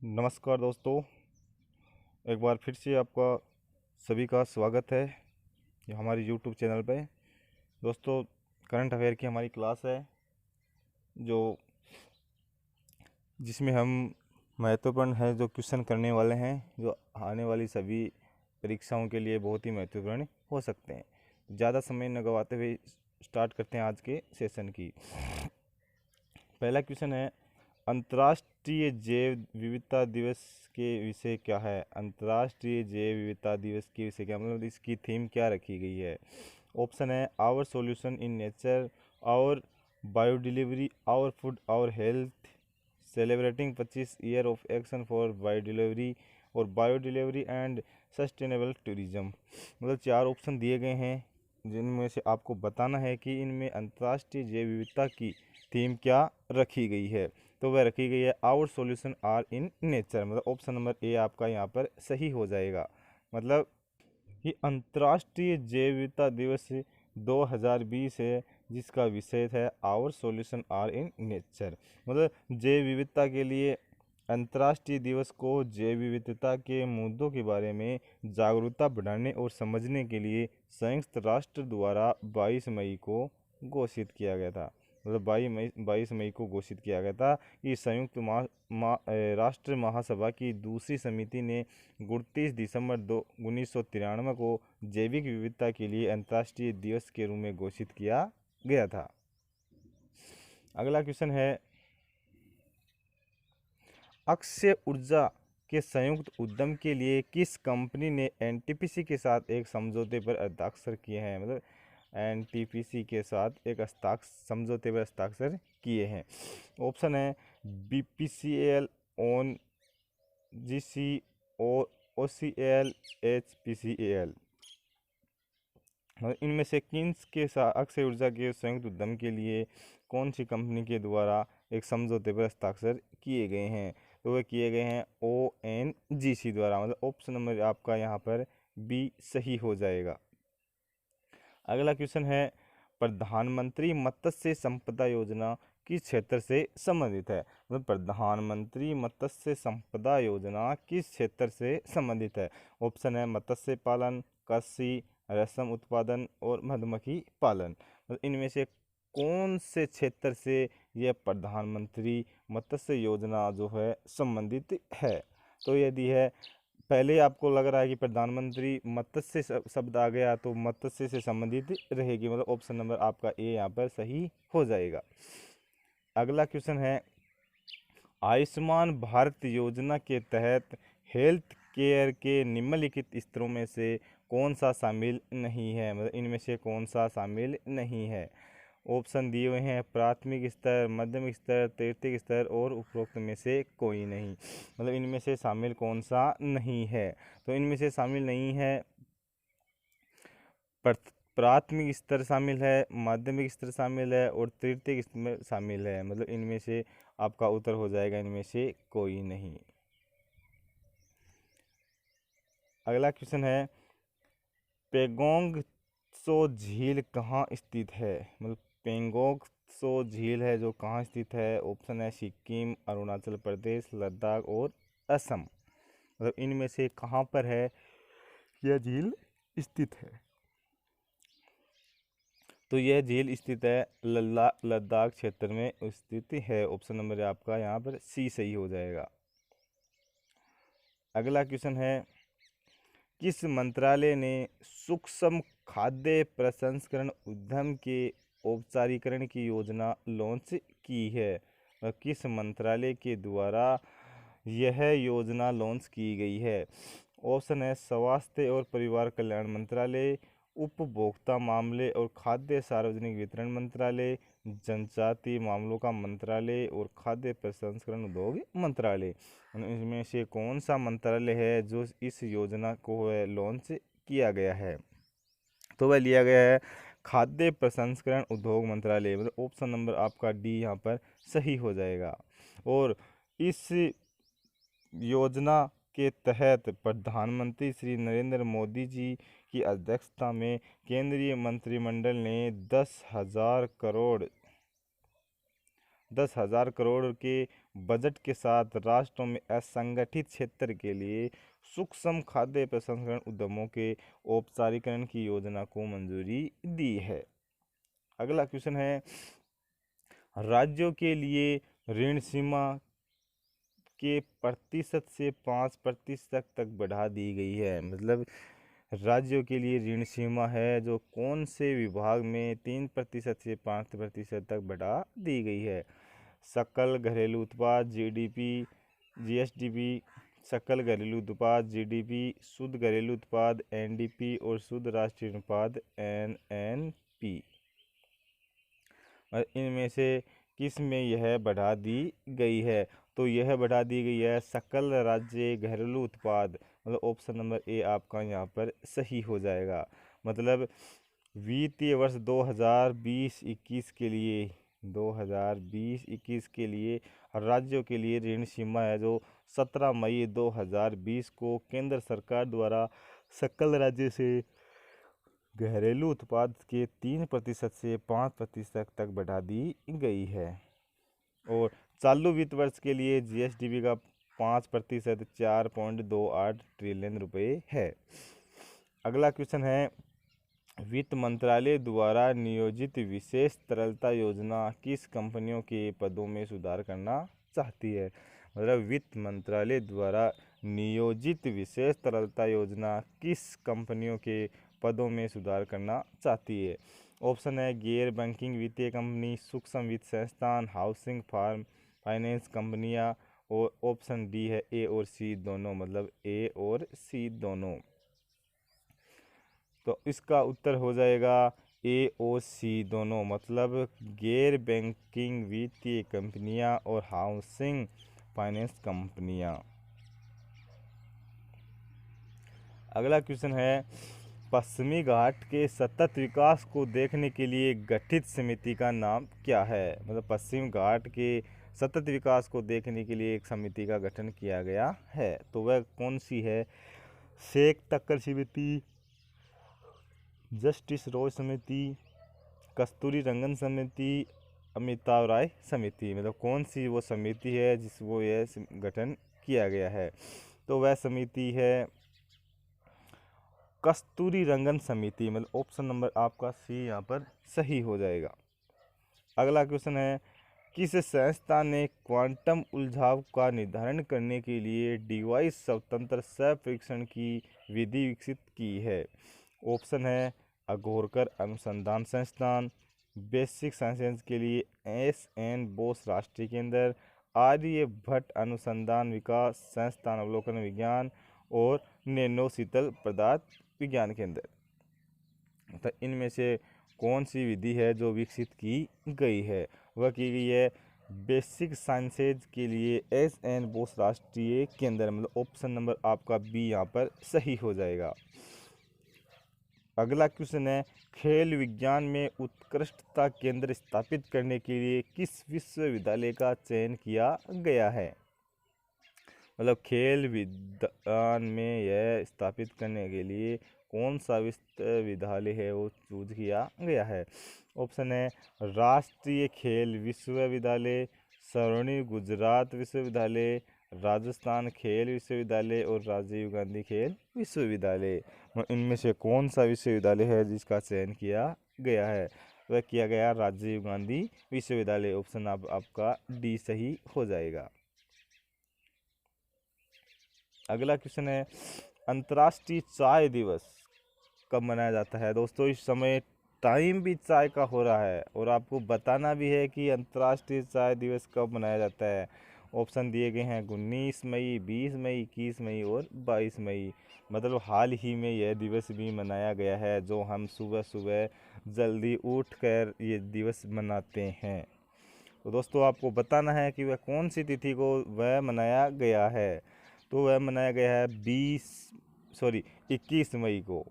नमस्कार दोस्तों, एक बार फिर से आपका सभी का स्वागत है ये हमारी यूट्यूब चैनल पे। दोस्तों, करंट अफेयर की हमारी क्लास है जो जिसमें हम महत्वपूर्ण है जो क्वेश्चन करने वाले हैं, जो आने वाली सभी परीक्षाओं के लिए बहुत ही महत्वपूर्ण हो सकते हैं। ज़्यादा समय न गवाते हुए स्टार्ट करते हैं आज के सेशन की। पहला क्वेश्चन है, अंतर्राष्ट्रीय जैव विविधता दिवस के विषय क्या है। अंतर्राष्ट्रीय जैव विविधता दिवस के विषय क्या, मतलब इसकी थीम क्या रखी गई है। ऑप्शन है our solution in nature, our biodiversity, our food our health, celebrating 25 year of action for biodiversity और biodiversity and sustainable tourism. मतलब 4 ऑप्शन दिए गए हैं जिनमें से आपको बताना है कि इनमें अंतर्राष्ट्रीय जैव विविधता की थीम क्या रखी गई है। तो वह रखी गई है our solution are in nature, मतलब ऑप्शन नंबर ए आपका यहाँ पर सही हो जाएगा। मतलब ये अंतर्राष्ट्रीय जैव विविधता दिवस 2020 है जिसका विषय है our solution are in nature. मतलब जैव विविधता के लिए अंतर्राष्ट्रीय दिवस को जैव विविधता के मुद्दों के बारे में जागरूकता बढ़ाने और समझने के लिए संयुक्त राष्ट्र द्वारा 22 मई को घोषित किया गया था। मतलब 22 मई को घोषित किया गया था कि राष्ट्र महासभा की दूसरी समिति ने 29 दिसंबर 1993 को जैविक विविधता के लिए अंतर्राष्ट्रीय दिवस के रूप में घोषित किया गया था। अगला क्वेश्चन है, अक्षय ऊर्जा के संयुक्त उद्यम के लिए किस कंपनी ने एनटीपीसी के साथ एक समझौते पर हस्ताक्षर किए हैं। मतलब एनटीपीसी के साथ एक समझौते पर हस्ताक्षर किए हैं। ऑप्शन है BPCL, own GC, OCL, HPCL. इनमें से किन के साथ अक्षय ऊर्जा के संयुक्त उद्यम के लिए कौन सी कंपनी के द्वारा एक समझौते पर हस्ताक्षर किए गए हैं। तो वे किए गए हैं ओएनजीसी द्वारा। मतलब ऑप्शन नंबर आपका यहाँ पर बी सही हो जाएगा। अगला क्वेश्चन है, प्रधानमंत्री मत्स्य संपदा योजना किस क्षेत्र से संबंधित है। मतलब प्रधानमंत्री मत्स्य संपदा योजना किस क्षेत्र से संबंधित है। ऑप्शन है मत्स्य पालन, कृषि, रेशम उत्पादन और मधुमक्खी पालन। मतलब इनमें से कौन से क्षेत्र से यह प्रधानमंत्री मत्स्य योजना जो है संबंधित है। तो यदि है पहले आपको लग रहा है कि प्रधानमंत्री मत्स्य शब्द आ गया तो मत्स्य से संबंधित रहेगी, मतलब ऑप्शन नंबर आपका ए यहाँ पर सही हो जाएगा। अगला क्वेश्चन है, आयुष्मान भारत योजना के तहत हेल्थ केयर के निम्नलिखित स्तरों में से कौन सा शामिल नहीं है। मतलब इनमें से कौन सा शामिल नहीं है। ऑप्शन दिए हुए हैं प्राथमिक स्तर, माध्यमिक स्तर, तृतीयक स्तर और उपरोक्त में से कोई नहीं। मतलब इनमें से शामिल कौन सा नहीं है। तो इनमें से शामिल नहीं है प्राथमिक स्तर शामिल है, माध्यमिक स्तर शामिल है और तृतीयक स्तर शामिल है। मतलब इनमें से आपका उत्तर हो जाएगा इनमें से कोई नहीं। अगला क्वेश्चन है, पेगोंग त्सो झील कहाँ स्थित है। मतलब पेंगोंग त्सो झील है जो कहाँ स्थित है। ऑप्शन है सिक्किम, अरुणाचल प्रदेश, लद्दाख और असम। मतलब इनमें से कहाँ पर है यह झील स्थित है। तो यह झील स्थित है लद्दाख क्षेत्र में स्थित है। ऑप्शन नंबर आपका यहाँ पर सी सही हो जाएगा। अगला क्वेश्चन है, किस मंत्रालय ने सूक्ष्म खाद्य प्रसंस्करण उद्यम के औपचारिकरण की योजना लॉन्च की है। किस मंत्रालय के द्वारा यह योजना लॉन्च की गई है। ऑप्शन है स्वास्थ्य और परिवार कल्याण मंत्रालय, उपभोक्ता मामले और खाद्य सार्वजनिक वितरण मंत्रालय, जनजातीय मामलों का मंत्रालय और खाद्य प्रसंस्करण उद्योग मंत्रालय। इनमें से कौन सा मंत्रालय है जो इस योजना को लॉन्च किया गया है। तो वह लिया गया है खाद्य प्रसंस्करण उद्योग मंत्रालय। मतलब ऑप्शन नंबर आपका डी यहाँ पर सही हो जाएगा। और इस योजना के तहत प्रधानमंत्री श्री नरेंद्र मोदी जी की अध्यक्षता में केंद्रीय मंत्रिमंडल ने 10,000 करोड़ के बजट के साथ राष्ट्रों में असंगठित क्षेत्र के लिए सूक्ष्म खाद्य प्रसंस्करण उद्यमों के औपचारिकरण की योजना को मंजूरी दी है। अगला क्वेश्चन है, राज्यों के लिए ऋण सीमा के प्रतिशत से 5% तक बढ़ा दी गई है। मतलब राज्यों के लिए ऋण सीमा है जो कौन से विभाग में 3% से 5% तक बढ़ा दी गई है। सकल घरेलू उत्पाद जीडीपी, जीएसडीपी, सकल घरेलू उत्पाद जीडीपी, शुद्ध घरेलू उत्पाद एनडीपी और शुद्ध राष्ट्रीय उत्पाद एनएनपी। इनमें से किस में यह बढ़ा दी गई है? तो यह बढ़ा दी गई है सकल राज्य घरेलू उत्पाद, मतलब ऑप्शन नंबर ए आपका यहाँ पर सही हो जाएगा। मतलब वित्तीय वर्ष 2020-21 के लिए 2020-21 के लिए राज्यों के लिए ऋण सीमा है जो 17 मई 2020 को केंद्र सरकार द्वारा सकल राज्य से घरेलू उत्पाद के 3% से 5% तक बढ़ा दी गई है। और चालू वित्त वर्ष के लिए जीएसडीपी का 5% 4.28 ट्रिलियन रुपए है। अगला क्वेश्चन है, वित्त मंत्रालय द्वारा नियोजित विशेष तरलता योजना किस कंपनियों के पदों में सुधार करना चाहती है? मतलब वित्त मंत्रालय द्वारा नियोजित विशेष तरलता योजना किस कंपनियों के पदों में सुधार करना चाहती है? ऑप्शन है गैर बैंकिंग वित्तीय कंपनी, सूक्ष्म वित्त संस्थान, हाउसिंग फार्म फाइनेंस कंपनियां, और ऑप्शन डी है ए और सी दोनों, मतलब ए और सी दोनों। तो इसका उत्तर हो जाएगा ए और सी दोनों, मतलब गैर बैंकिंग वित्तीय कंपनियां और हाउसिंग फाइनेंस कंपनियां। अगला क्वेश्चन है, पश्चिमी घाट के सतत विकास को देखने के लिए गठित समिति का नाम क्या है? मतलब पश्चिम घाट के सतत विकास को देखने के लिए एक समिति का गठन किया गया है, तो वह कौन सी है? शेख तक्कर समिति, जस्टिस रॉय समिति, कस्तूरी रंगन समिति, अमिताभ राय समिति। मतलब कौन सी वो समिति है जिसको यह गठन किया गया है? तो वह समिति है कस्तूरी रंगन समिति, मतलब ऑप्शन नंबर आपका सी यहाँ पर सही हो जाएगा। अगला क्वेश्चन है, किस संस्था ने क्वांटम उलझाव का निर्धारण करने के लिए डिवाइस स्वतंत्र सहपरीक्षण की विधि विकसित की है? ऑप्शन है अघोरकर अनुसंधान संस्थान, बेसिक साइंसेज के लिए एस.एन. बोस राष्ट्रीय केंद्र, आर्यभट्ट अनुसंधान विकास संस्थान अवलोकन विज्ञान, और नैनो शीतल पदार्थ विज्ञान केंद्र। तो इनमें से कौन सी विधि है जो विकसित की गई है? वह की गई है बेसिक साइंसेज के लिए एस.एन. बोस राष्ट्रीय केंद्र, मतलब ऑप्शन नंबर आपका बी यहाँ पर सही हो जाएगा। अगला क्वेश्चन है, खेल विज्ञान में उत्कृष्टता केंद्र स्थापित करने के लिए किस विश्वविद्यालय का चयन किया गया है? मतलब खेल विज्ञान में यह स्थापित करने के लिए कौन सा विश्वविद्यालय है वो चूज किया गया है? ऑप्शन है राष्ट्रीय खेल विश्वविद्यालय, स्वर्णिम गुजरात विश्वविद्यालय, राजस्थान खेल विश्वविद्यालय और राजीव गांधी खेल विश्वविद्यालय। इनमें से कौन सा विश्वविद्यालय है जिसका चयन किया गया है? वह किया गया राजीव गांधी विश्वविद्यालय। ऑप्शन आपका डी सही हो जाएगा। अगला क्वेश्चन है, अंतर्राष्ट्रीय चाय दिवस कब मनाया जाता है? दोस्तों इस समय टाइम भी चाय का हो रहा है और आपको बताना भी है कि अंतर्राष्ट्रीय चाय दिवस कब मनाया जाता है। ऑप्शन दिए गए हैं 19 मई, 20 मई, 21 मई और 22 मई। मतलब हाल ही में यह दिवस भी मनाया गया है जो हम सुबह सुबह जल्दी उठकर ये दिवस मनाते हैं। तो दोस्तों आपको बताना है कि वह कौन सी तिथि को वह मनाया गया है। तो वह मनाया गया है 21 मई को।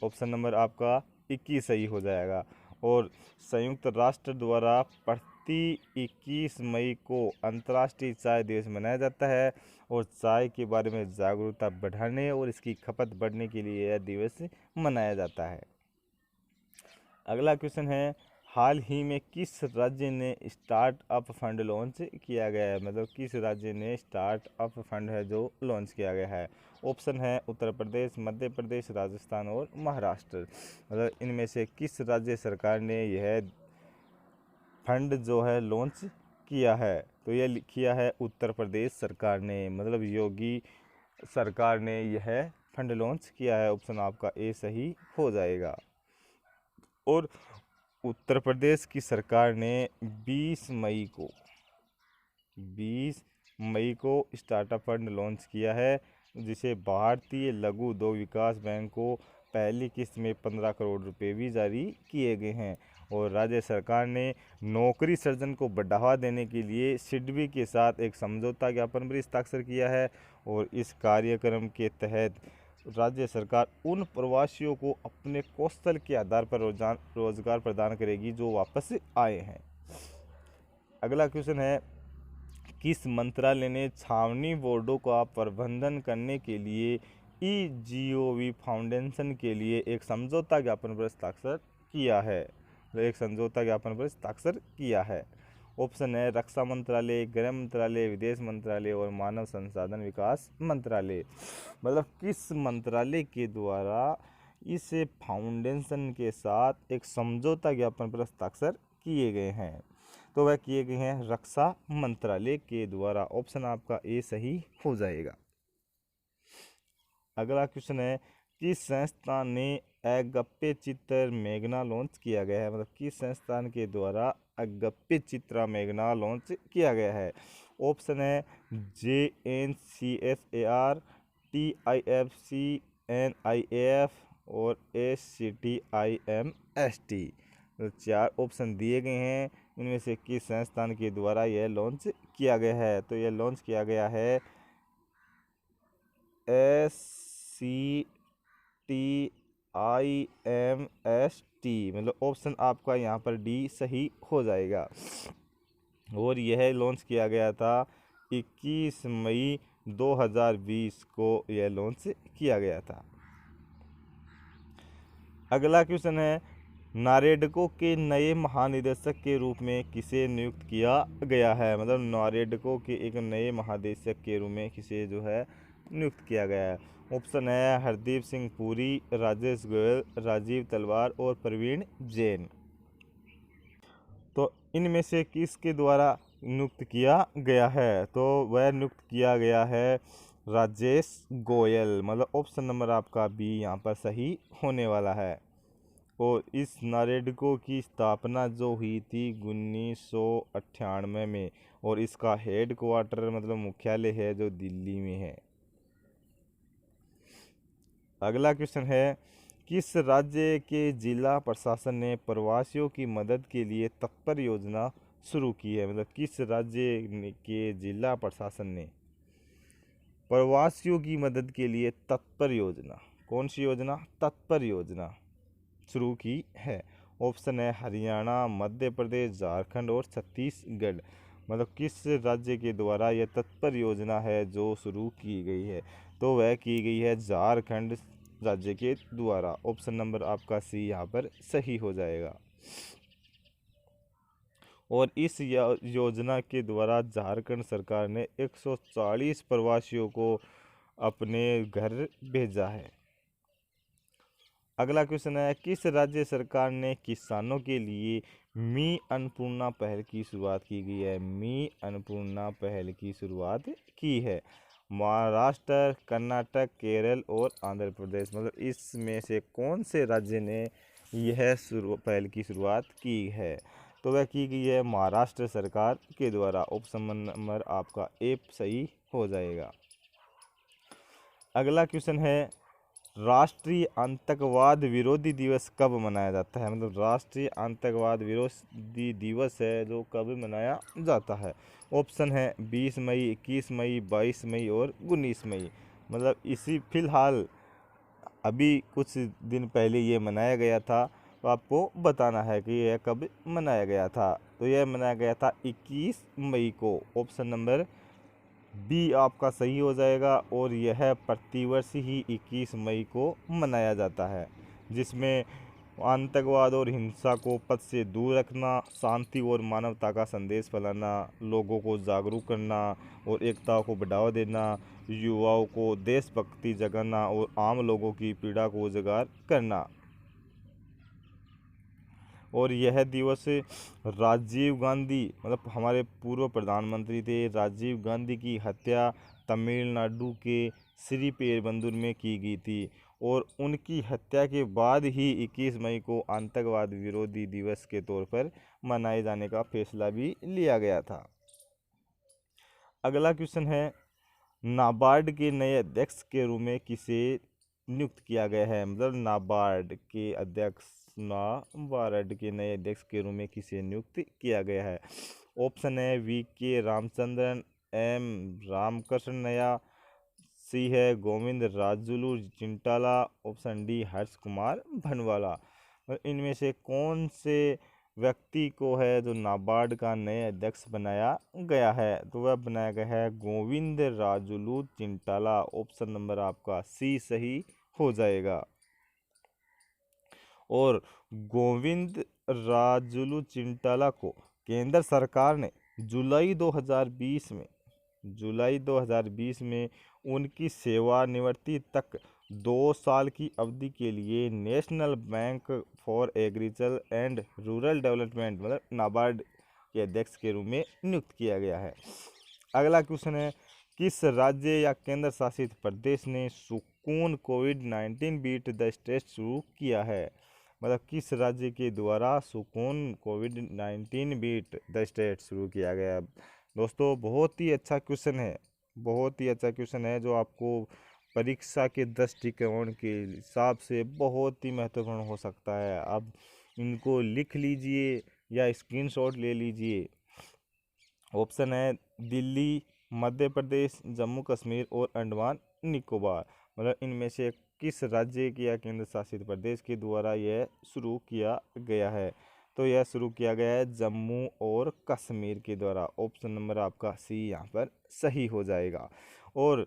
ऑप्शन नंबर आपका 21 सही हो जाएगा। और संयुक्त राष्ट्र द्वारा प्रति 21 मई को अंतर्राष्ट्रीय चाय दिवस मनाया जाता है और चाय के बारे में जागरूकता बढ़ाने और इसकी खपत बढ़ने के लिए यह दिवस मनाया जाता है। अगला क्वेश्चन है, हाल ही में किस राज्य ने स्टार्टअप फंड लॉन्च किया गया है, मतलब किस राज्य ने स्टार्टअप फंड है जो लॉन्च किया गया है। ऑप्शन है उत्तर प्रदेश, मध्य प्रदेश, राजस्थान और महाराष्ट्र। मतलब इनमें से किस राज्य सरकार ने यह फंड जो है लॉन्च किया है, तो यह किया है उत्तर प्रदेश सरकार ने, मतलब योगी सरकार ने यह फंड लॉन्च किया है। ऑप्शन आपका ए सही हो जाएगा। और उत्तर प्रदेश की सरकार ने 20 मई को स्टार्टअप फंड लॉन्च किया है, जिसे भारतीय लघु उद्योग विकास बैंक को पहली किस्त में 15 करोड़ रुपए भी जारी किए गए हैं। और राज्य सरकार ने नौकरी सृजन को बढ़ावा देने के लिए सिडबी के साथ एक समझौता ज्ञापन पर हस्ताक्षर किया है। और इस कार्यक्रम के तहत राज्य सरकार उन प्रवासियों को अपने कौशल के आधार पर रोजगार प्रदान करेगी जो वापस आए हैं। अगला क्वेश्चन है, किस मंत्रालय ने छावनी बोर्डों का प्रबंधन करने के लिए EGOV फाउंडेशन के लिए एक समझौता ज्ञापन पर हस्ताक्षर किया है। ऑप्शन है रक्षा मंत्रालय, गृह मंत्रालय, विदेश मंत्रालय और मानव संसाधन विकास मंत्रालय। मतलब किस मंत्रालय के द्वारा इस फाउंडेशन के साथ एक समझौता ज्ञापन पर हस्ताक्षर किए गए हैं, तो वह किए गए हैं रक्षा मंत्रालय के द्वारा। ऑप्शन आपका ए सही हो जाएगा। अगला क्वेश्चन है, किस संस्थान ने अगप्य चित्र मेघना लॉन्च किया गया है, मतलब किस संस्थान के द्वारा अगप्य चित्रा मेघना लॉन्च किया गया है। ऑप्शन है JNCSAR, TIFC, NIAF और SCTIMST। तो 4 ऑप्शन दिए गए हैं, इनमें से किस संस्थान के द्वारा यह लॉन्च किया गया है, तो यह लॉन्च किया गया है SCTIMST। मतलब ऑप्शन आपका यहाँ पर डी सही हो जाएगा। और यह लॉन्च किया गया था 21 मई 2020 को यह लॉन्च किया गया था। अगला क्वेश्चन है, नारेडको के नए महानिदेशक के रूप में किसे नियुक्त किया गया है, मतलब नारेडको के एक नए महानिदेशक के रूप में किसे जो है नियुक्त किया गया है। ऑप्शन है हरदीप सिंह पुरी, राजेश गोयल, राजीव तलवार और प्रवीण जैन। तो इनमें से किसके द्वारा नियुक्त किया गया है, तो वह नियुक्त किया गया है राजेश गोयल। मतलब ऑप्शन नंबर आपका बी यहाँ पर सही होने वाला है। और इस नारेडको की स्थापना जो हुई थी 1998 में, और इसका हेड क्वार्टर मतलब मुख्यालय है जो दिल्ली में है। अगला क्वेश्चन है, किस राज्य के जिला प्रशासन ने प्रवासियों की मदद के लिए तत्पर योजना शुरू की है, मतलब किस राज्य के जिला प्रशासन ने प्रवासियों की मदद के लिए तत्पर योजना, कौन सी योजना, तत्पर योजना शुरू की है। ऑप्शन है हरियाणा, मध्य प्रदेश, झारखंड और छत्तीसगढ़। मतलब किस राज्य के द्वारा यह तत्पर योजना है जो शुरू की गई है, तो वह की गई है झारखंड राज्य के द्वारा। ऑप्शन नंबर आपका सी यहाँ पर सही हो जाएगा। और इस योजना के द्वारा झारखंड सरकार ने 140 प्रवासियों को अपने घर भेजा है। अगला क्वेश्चन है, किस राज्य सरकार ने किसानों के लिए मी अन्नपूर्णा पहल की शुरुआत की गई है, मी अन्नपूर्णा पहल की शुरुआत की है। महाराष्ट्र, कर्नाटक, केरल और आंध्र प्रदेश। मतलब इसमें से कौन से राज्य ने यह पहल की शुरुआत की है, तो वह की गई है महाराष्ट्र सरकार के द्वारा। ऑप्शन नंबर आपका ए सही हो जाएगा। अगला क्वेश्चन है, राष्ट्रीय आतंकवाद विरोधी दिवस कब मनाया जाता है, मतलब राष्ट्रीय आतंकवाद विरोधी दिवस है जो कब मनाया जाता है। ऑप्शन है 20 मई, 21 मई, 22 मई और 19 मई। मतलब इसी फिलहाल अभी कुछ दिन पहले ये मनाया गया था, तो आपको बताना है कि यह कब मनाया गया था। तो यह मनाया गया था 21 मई को। ऑप्शन नंबर बी आपका सही हो जाएगा। और यह प्रतिवर्ष ही 21 मई को मनाया जाता है, जिसमें आतंकवाद और हिंसा को पथ से दूर रखना, शांति और मानवता का संदेश फैलाना, लोगों को जागरूक करना और एकता को बढ़ावा देना, युवाओं को देशभक्ति जगाना और आम लोगों की पीड़ा को उजागर करना। और यह दिवस राजीव गांधी, मतलब हमारे पूर्व प्रधानमंत्री थे, राजीव गांधी की हत्या तमिलनाडु के श्री पेरुंबदूर में की गई थी और उनकी हत्या के बाद ही 21 मई को आतंकवाद विरोधी दिवस के तौर पर मनाए जाने का फैसला भी लिया गया था। अगला क्वेश्चन है, नाबार्ड के नए अध्यक्ष के रूप में किसे नियुक्त किया गया है? मतलब नाबार्ड के नए अध्यक्ष के रूप में किसे नियुक्त किया गया है? ऑप्शन है वी के रामचंद्रन, एम रामकृष्णैया, सी है गोविंद राजुलू चिंटाला, ऑप्शन डी हर्ष कुमार भनवाला। इनमें से कौन से व्यक्ति को है जो नाबार्ड का नए अध्यक्ष बनाया गया है? तो वह बनाया गया है गोविंद राजुलू चिंटाला। ऑप्शन नंबर आपका सी सही हो जाएगा। और गोविंद राजुलू चिंटाला को केंद्र सरकार ने जुलाई 2020 में उनकी सेवानिवृत्ति तक 2 साल की अवधि के लिए national bank for agriculture and rural development मतलब नाबार्ड के अध्यक्ष के रूप में नियुक्त किया गया है। अगला क्वेश्चन है, किस राज्य या केंद्र शासित प्रदेश ने सुकून कोविड-19 बीट द स्टेट शुरू किया है? मतलब किस राज्य के द्वारा सुकून कोविड-19 बीट द स्टेट शुरू किया गया? दोस्तों बहुत ही अच्छा क्वेश्चन है, बहुत ही अच्छा क्वेश्चन है जो आपको परीक्षा के दृष्टिकोण के हिसाब से बहुत ही महत्वपूर्ण हो सकता है। आप इनको लिख लीजिए या स्क्रीनशॉट ले लीजिए। ऑप्शन है दिल्ली, मध्य प्रदेश, जम्मू कश्मीर और अंडमान निकोबार। मतलब इनमें से किस राज्य के या केंद्र शासित प्रदेश के द्वारा यह शुरू किया गया है? तो यह शुरू किया गया है जम्मू और कश्मीर के द्वारा। ऑप्शन नंबर आपका सी यहाँ पर सही हो जाएगा। और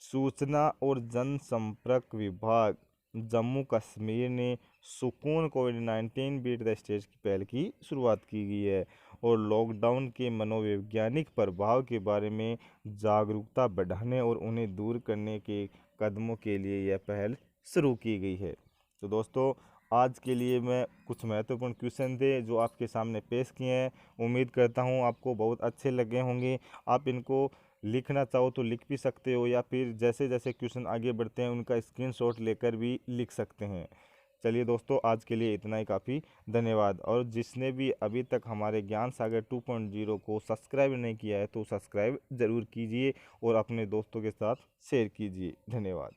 सूचना और जनसंपर्क विभाग जम्मू कश्मीर ने सुकून कोविड-19 बीट द स्टेट की पहल की शुरुआत की गई है और लॉकडाउन के मनोवैज्ञानिक प्रभाव के बारे में जागरूकता बढ़ाने और उन्हें दूर करने के कदमों के लिए यह पहल शुरू की गई है। तो दोस्तों आज के लिए मैं कुछ महत्वपूर्ण क्वेश्चन थे जो आपके सामने पेश किए हैं। उम्मीद करता हूँ आपको बहुत अच्छे लगे होंगे। आप इनको लिखना चाहो तो लिख भी सकते हो या फिर जैसे जैसे क्वेश्चन आगे बढ़ते हैं उनका स्क्रीनशॉट लेकर भी लिख सकते हैं। चलिए दोस्तों आज के लिए इतना ही काफ़ी। धन्यवाद। और जिसने भी अभी तक हमारे ज्ञान सागर 2.0 को सब्सक्राइब नहीं किया है तो सब्सक्राइब ज़रूर कीजिए और अपने दोस्तों के साथ शेयर कीजिए। धन्यवाद।